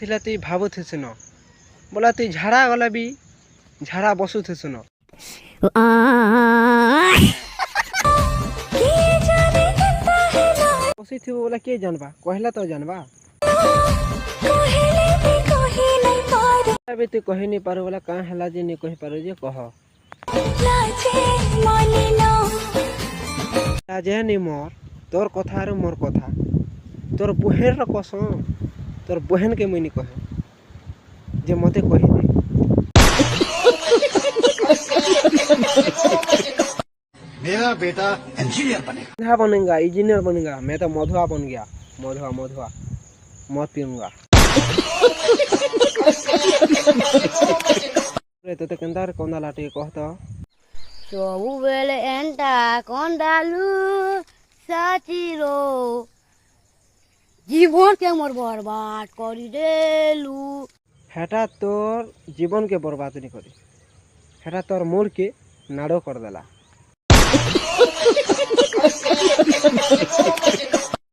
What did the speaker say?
ଥିଲା ତୁଇ ଭାବୁଥିସୁ ନ ବୋଲା ତୁଇ ଝାଡ଼ା ଗଲା ବି ଝାଡ଼ା ବସୁଥିସୁ ନ ବସିଥିବୁ ବୋଲା କିଏ ଜାଣବା କହିଲା ତ ଜାଣବା ଏବେ ତୁଇ କହି ନାଇଁ ପାରୁ ବୋଲା କାଁ ହେଲା ଯେ ନାଇଁ କହିପାରୁ ଯେ କହ ଯେ ନି ମୋର୍ ତୋର କଥା ଆରୁ ମୋର୍ କଥା ତୋର ବୁହେର କସମ ତୋର ବହେନ के मुई नहीं कहे जे मते कही दे मेरा बेटा इंजीनियर बनेगा इंजीनियर बनेगा मैं तो मधुआ बन गया मधुआ मधुआ मत पीऊंगा रे तो केंदा रे कोंदा लाटी कहतो सबु बेले एंटा कोंडालू साचिरो जीवन के मोर बर्बाद करी देलू हेटा तोर जीवन के बर्बाद नहीं करी हेटा तोर मूड के नाड़ो कर देला